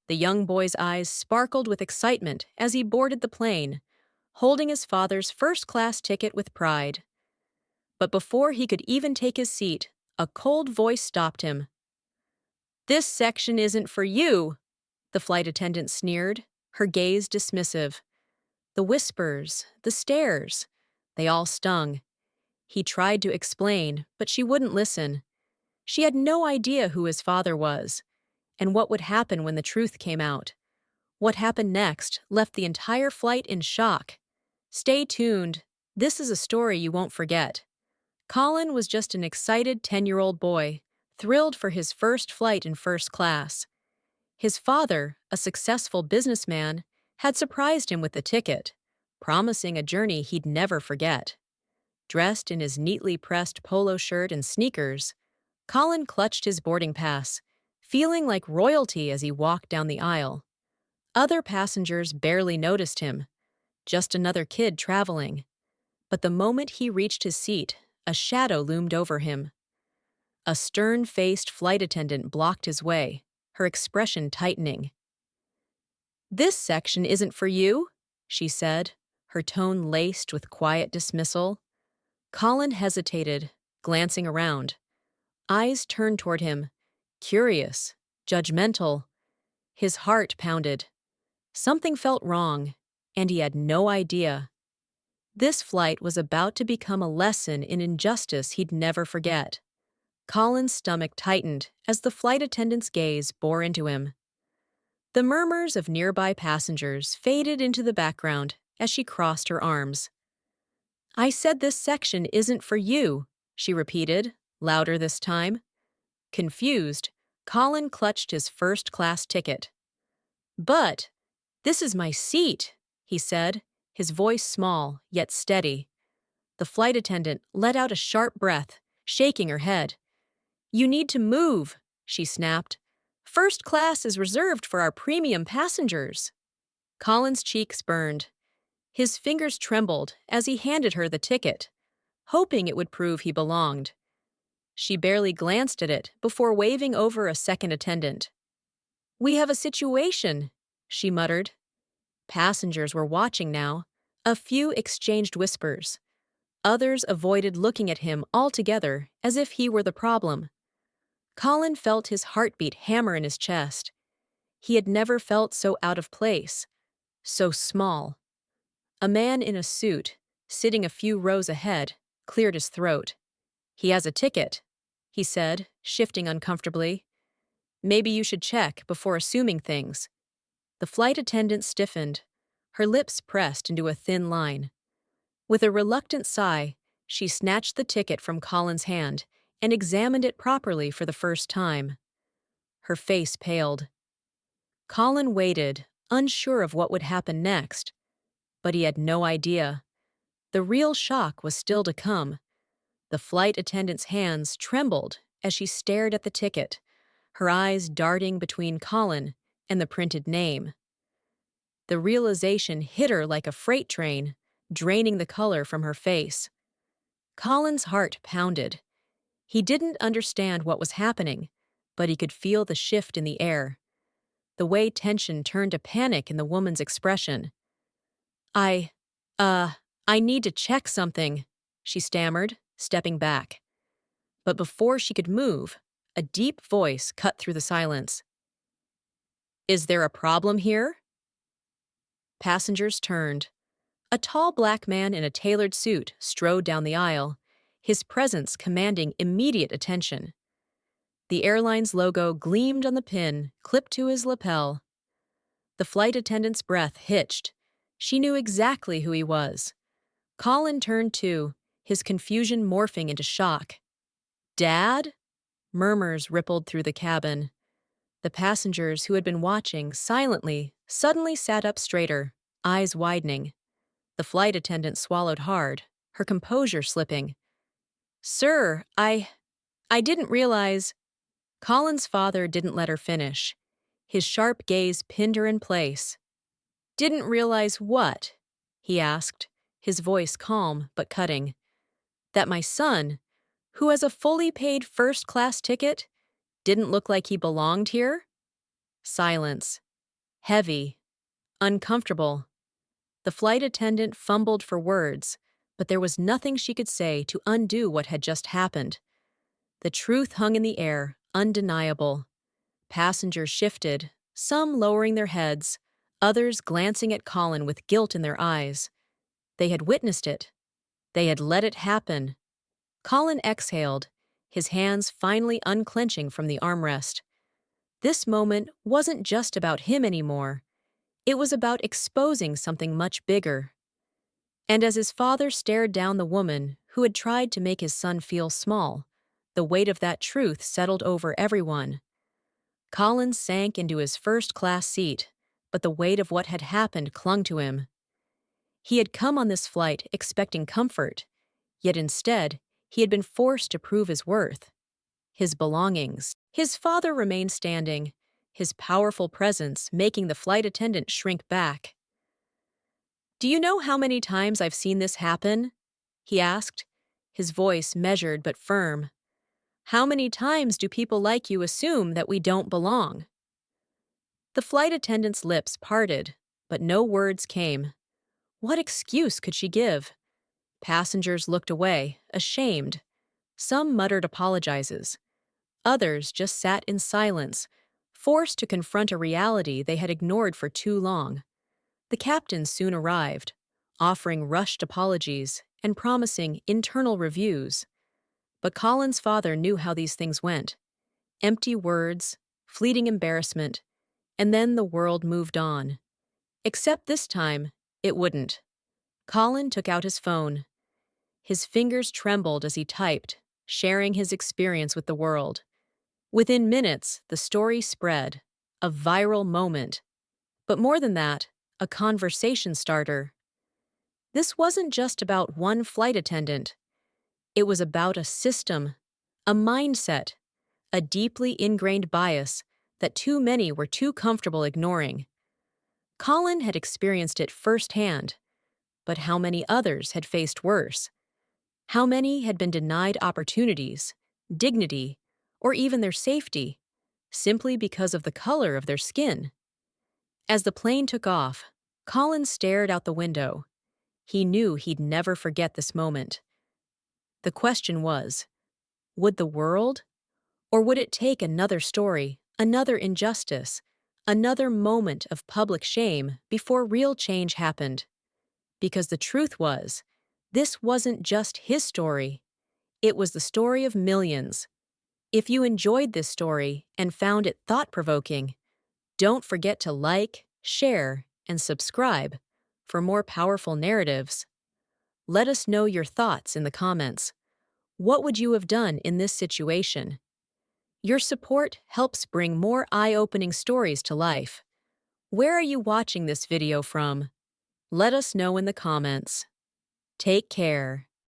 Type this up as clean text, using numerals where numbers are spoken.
The young boy's eyes sparkled with excitement as he boarded the plane, holding his father's first-class ticket with pride. But before he could even take his seat, a cold voice stopped him. "This section isn't for you," the flight attendant sneered, her gaze dismissive. The whispers, the stares, they all stung. He tried to explain, but she wouldn't listen. She had no idea who his father was, and what would happen when the truth came out. What happened next left the entire flight in shock. Stay tuned. This is a story you won't forget. Colin was just an excited 10-year-old boy, thrilled for his first flight in first class. His father, a successful businessman, had surprised him with the ticket, promising a journey he'd never forget. Dressed in his neatly pressed polo shirt and sneakers, Colin clutched his boarding pass, feeling like royalty as he walked down the aisle. Other passengers barely noticed him, just another kid traveling. But the moment he reached his seat, a shadow loomed over him. A stern-faced flight attendant blocked his way, her expression tightening. "This section isn't for you," she said, her tone laced with quiet dismissal. Colin hesitated, glancing around. Eyes turned toward him, curious, judgmental. His heart pounded. Something felt wrong, and he had no idea. This flight was about to become a lesson in injustice he'd never forget. Colin's stomach tightened as the flight attendant's gaze bore into him. The murmurs of nearby passengers faded into the background as she crossed her arms. "I said this section isn't for you," she repeated, louder this time. Confused, Colin clutched his first-class ticket. "But this is my seat," he said, his voice small yet steady. The flight attendant let out a sharp breath, shaking her head. "You need to move," she snapped. "First class is reserved for our premium passengers." Colin's cheeks burned. His fingers trembled as he handed her the ticket, hoping it would prove he belonged. She barely glanced at it before waving over a second attendant. "We have a situation," she muttered. Passengers were watching now. A few exchanged whispers. Others avoided looking at him altogether as if he were the problem. Colin felt his heartbeat hammer in his chest. He had never felt so out of place, so small. A man in a suit, sitting a few rows ahead, cleared his throat. "He has a ticket," he said, shifting uncomfortably. "Maybe you should check before assuming things." The flight attendant stiffened, her lips pressed into a thin line. With a reluctant sigh, she snatched the ticket from Colin's hand and examined it properly for the first time. Her face paled. Colin waited, unsure of what would happen next. But he had no idea. The real shock was still to come. The flight attendant's hands trembled as she stared at the ticket, her eyes darting between Colin and the printed name. The realization hit her like a freight train, draining the color from her face. Colin's heart pounded. He didn't understand what was happening, but he could feel the shift in the air. The way tension turned to panic in the woman's expression. I need to check something," she stammered, stepping back. But before she could move, a deep voice cut through the silence. "Is there a problem here?" Passengers turned. A tall black man in a tailored suit strode down the aisle, his presence commanding immediate attention. The airline's logo gleamed on the pin clipped to his lapel. The flight attendant's breath hitched. She knew exactly who he was. Colin turned too, his confusion morphing into shock. "Dad?" Murmurs rippled through the cabin. The passengers who had been watching silently suddenly sat up straighter, eyes widening. The flight attendant swallowed hard, her composure slipping. "Sir, I didn't realize—" Colin's father didn't let her finish. His sharp gaze pinned her in place. "Didn't realize what?" he asked, his voice calm but cutting. "That my son, who has a fully paid first-class ticket, didn't look like he belonged here?" Silence. Heavy. Uncomfortable. The flight attendant fumbled for words, but there was nothing she could say to undo what had just happened. The truth hung in the air, undeniable. Passengers shifted, some lowering their heads, others glancing at Colin with guilt in their eyes. They had witnessed it. They had let it happen. Colin exhaled, his hands finally unclenching from the armrest. This moment wasn't just about him anymore. It was about exposing something much bigger. And as his father stared down the woman who had tried to make his son feel small, the weight of that truth settled over everyone. Colin sank into his first-class seat, but the weight of what had happened clung to him. He had come on this flight expecting comfort, yet instead, he had been forced to prove his worth. His belongings. His father remained standing, his powerful presence making the flight attendant shrink back. "Do you know how many times I've seen this happen?" he asked, his voice measured but firm. "How many times do people like you assume that we don't belong?" The flight attendant's lips parted, but no words came. What excuse could she give? Passengers looked away, ashamed. Some muttered apologizes. Others just sat in silence, forced to confront a reality they had ignored for too long. The captain soon arrived, offering rushed apologies and promising internal reviews. But Colin's father knew how these things went. Empty words, fleeting embarrassment, and then the world moved on. Except this time, it wouldn't. Colin took out his phone. His fingers trembled as he typed, sharing his experience with the world. Within minutes, the story spread, a viral moment. But more than that, a conversation starter. This wasn't just about one flight attendant. It was about a system, a mindset, a deeply ingrained bias that too many were too comfortable ignoring. Colin had experienced it firsthand, but how many others had faced worse? How many had been denied opportunities, dignity, or even their safety, simply because of the color of their skin? As the plane took off, Colin stared out the window. He knew he'd never forget this moment. The question was, would the world? Or would it take another story, another injustice, another moment of public shame before real change happened? Because the truth was, this wasn't just his story. It was the story of millions. If you enjoyed this story and found it thought-provoking, don't forget to like, share, and subscribe for more powerful narratives. Let us know your thoughts in the comments. What would you have done in this situation? Your support helps bring more eye-opening stories to life. Where are you watching this video from? Let us know in the comments. Take care.